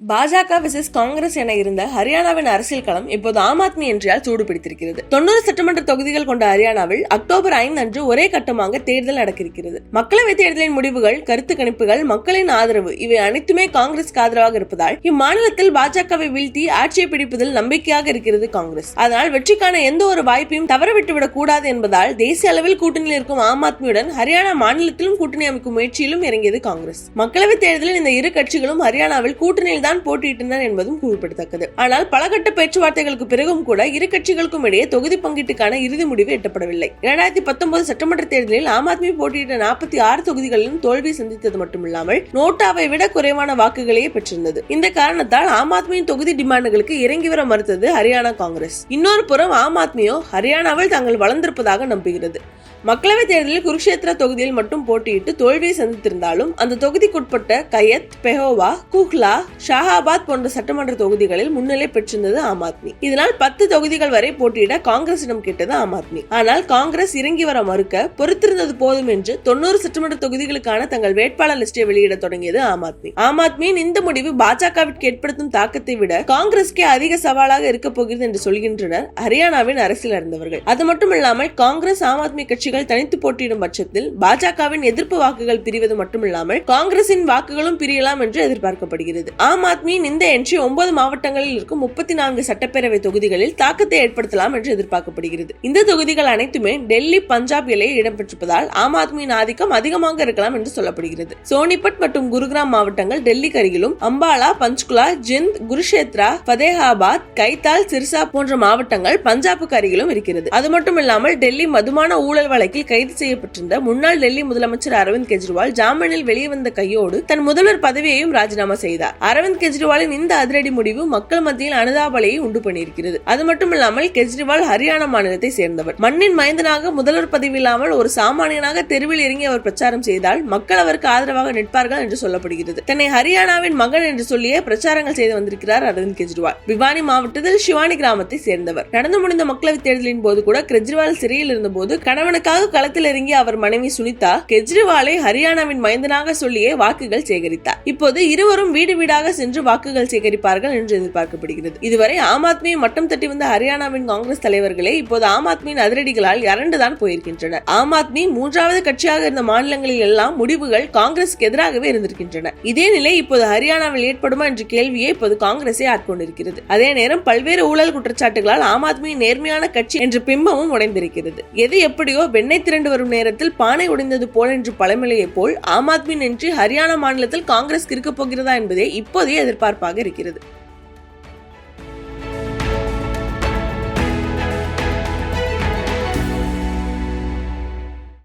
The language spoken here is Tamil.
பாஜக விசஸ் காங்கிரஸ் என இருந்த ஹரியானாவின் அரசியல் களம் இப்போது ஆம் ஆத்மி என்றால் சூடு பிடித்திருக்கிறது. 90 சட்டமன்ற தொகுதிகள் கொண்ட ஹரியானாவில் அக்டோபர் 5 அன்று ஒரே கட்டமாக தேர்தல் நடக்கிறது. மக்களவைத் தேர்தலின் முடிவுகள், கருத்து கணிப்புகள், மக்களின் ஆதரவு இவை அனைத்துமே காங்கிரஸ்க்கு ஆதரவாக இருப்பதால் இம்மாநிலத்தில் பாஜகவை வீழ்த்தி ஆட்சியை பிடிப்பதில் நம்பிக்கையாக இருக்கிறது காங்கிரஸ். அதனால் வெற்றிக்கான எந்த ஒரு வாய்ப்பையும் தவறவிட்டுவிடக் கூடாது என்பதால் தேசிய அளவில் கூட்டணியில் இருக்கும் ஆம் ஆத்மியுடன் ஹரியானா மாநிலத்திலும் கூட்டணி அமைக்கும் முயற்சியிலும் இறங்கியது காங்கிரஸ். மக்களவைத் தேர்தலில் இந்த இரு கட்சிகளும் ஹரியானாவில் கூட்டணியில் போட்டியிட்டனர் என்பதும் குறிப்பிடத்தக்கது. ஆனால் பல கட்ட பேச்சுவார்த்தைகளுக்கு பிறகும் கூட இரு கட்சிகளுக்கும் இடையே தொகுதி பங்கீட்டுக்கான இறுதி முடிவு எட்டப்படவில்லை. 2019 சட்டமன்ற தேர்தலில் ஆம் ஆத்மி போட்டியிட்ட 46 தொகுதிகளிலும் தோல்வி சந்தித்தது மட்டுமில்லாமல் நோட்டாவை விட குறைவான வாக்குகளையே பெற்றிருந்தது. இந்த காரணத்தால் ஆம் ஆத்மியின் தொகுதி டிமாண்டுகளுக்கு இறங்கி வர மறுத்தது ஹரியானா காங்கிரஸ். இன்னொரு புறம் ஆம் ஆத்மியோ ஹரியானாவில் தாங்கள் வளர்ந்திருப்பதாக நம்புகிறது. மக்களவைத் தேர்தலில் குருஷேத்திர தொகுதியில் மட்டும் போட்டியிட்டு தோல்வியை சந்தித்திருந்தாலும் அந்த தொகுதிக்குட்பட்ட கயத், பெஹோவா, குஹ்லா, ஷாஹாபாத் போன்ற சட்டமன்ற தொகுதிகளில் முன்னிலை பெற்றிருந்தது ஆம் ஆத்மி. இதனால் 10 தொகுதிகள் வரை போட்டியிட காங்கிரசிடம் கேட்டது ஆம் ஆத்மி. ஆனால் காங்கிரஸ் இறங்கி வர மறுக்க பொறுத்திருந்தது போதும் என்று 90 சட்டமன்ற தொகுதிகளுக்கான தங்கள் வேட்பாளர் லிஸ்டை வெளியிட தொடங்கியது ஆம் ஆத்மி. ஆம் ஆத்மியின் இந்த முடிவு பாஜகவிற்கு ஏற்படுத்தும் தாக்கத்தை விட காங்கிரஸ்க்கே அதிக சவாலாக இருக்க போகிறது என்று சொல்கின்றனர் ஹரியானாவின் அரசியல் அறிந்தவர்கள். அது மட்டுமில்லாமல் காங்கிரஸ், ஆம் ஆத்மி கட்சிகள் தனித்து போட்டியிடும் பட்சத்தில் பாஜகவின் எதிர்ப்பு வாக்குகள் பிரிவது மட்டுமில்லாமல் காங்கிரசின் வாக்குகளும் பிரியலாம் என்று எதிர்பார்க்கப்படுகிறது. ஆம் ஆத்மியின் இந்த என்ட்ரி 9 மாவட்டங்களில் இருக்கும் 34 சட்டப்பேரவை தொகுதிகளில் தாக்கத்தை ஏற்படுத்தலாம் என்று எதிர்பார்க்கப்படுகிறது. இந்த தொகுதிகள் அனைத்துமே டெல்லி, பஞ்சாப் எல்லையில் இடம்பெற்றிருப்பதால் ஆம் ஆத்மியின் ஆதிக்கம் அதிகமாக இருக்கலாம் என்று சொல்லப்படுகிறது. சோனிபட் மற்றும் குருகிராம் மாவட்டங்கள் டெல்லிக்கு அருகிலும், அம்பாலா, பஞ்ச்குலா, ஜிந்த், குருஷேத்ரா, ஃபதேஹாபாத், கைத்தால், சிர்சா போன்ற மாவட்டங்கள் பஞ்சாபுக்கு அருகிலும் இருக்கிறது. அது மட்டுமில்லாமல் டெல்லி மதுபான ஊழல் வழக்கில் கைது செய்யப்பட்டிருந்த முன்னாள் டெல்லி முதலமைச்சர் அரவிந்த் கெஜ்ரிவால் ஜாமீனில் வெளியே வந்த கையோடு தன் முதல்வர் பதவியையும் ராஜினாமா செய்தார். அரவிந்த் கெஜ்ரிவாலின் இந்த அதிரடி முடிவு மக்கள் மத்தியில் அனுதாபலையை உண்டு பண்ணியிருக்கிறது. அது மட்டுமில்லாமல் கெஜ்ரிவால் ஹரியானா மாநிலத்தை சேர்ந்தவர். மண்ணின் மைந்தனாக முதல்வர் பதவி இல்லாமல் ஒரு சாமானியனாக தெருவில் இறங்கி அவர் பிரச்சாரம் செய்தால் மக்கள் அவருக்கு ஆதரவாக நிற்பார்கள் என்று சொல்லப்படுகிறது. தன்னை ஹரியானாவின் மகன் என்று சொல்லியே பிரச்சாரங்கள் செய்து வந்திருக்கிறார் அரவிந்த் கெஜ்ரிவால். பிவானி மாவட்டத்தில் சிவானி கிராமத்தை சேர்ந்தவர். நடந்து முடிந்த மக்களவைத் தேர்தலின் போது கூட கெஜ்ரிவால் சிறையில் இருந்தபோது கணவனுக்காக களத்தில் இறங்கிய அவர் மனைவி சுனிதா கெஜ்ரிவாலை ஹரியானாவின் மைந்தனாக சொல்லியே வாக்குகள் சேகரித்தார். இப்போது இருவரும் வீடு வீடாக சென்று வாக்குகள் சேகரிப்பார்கள் என்று எதிர்பார்க்கப்படுகிறது. இதுவரை ஆம் ஆத்மியை மட்டம் தட்டி வந்த ஹரியானாவின் காங்கிரஸ் தலைவர்களே இப்போது ஆம் ஆத்மியின் அதிரடிகளால் இரண்டுதான் போயிருக்கின்றனர். ஆம் ஆத்மி 3வது கட்சியாக இருந்த மாநிலங்களில் எல்லாம் முடிவுகள் காங்கிரசுக்கு எதிராகவே இருந்திருக்கின்றன. இதே நிலை இப்போது ஹரியானாவில் ஏற்படுமா என்ற கேள்வியை இப்போது காங்கிரஸை ஆட்கொண்டிருக்கிறது. அதே நேரம் பல்வேறு ஊழல் குற்றச்சாட்டுகளால் ஆம் ஆத்மியின் நேர்மையான கட்சி என்ற பிம்பமும் உடைந்திருக்கிறது. எது எப்படியோ வெண்ணெய் திரண்டு வரும் நேரத்தில் பானை உடைந்தது போல் என்று பழமொழியை போல் ஆம் ஆத்மி நின்று ஹரியானா மாநிலத்தில் காங்கிரஸ் இருக்க போகிறதா என்பதே இப்போதைய எதிர்பார்ப்பாக இருக்கிறது.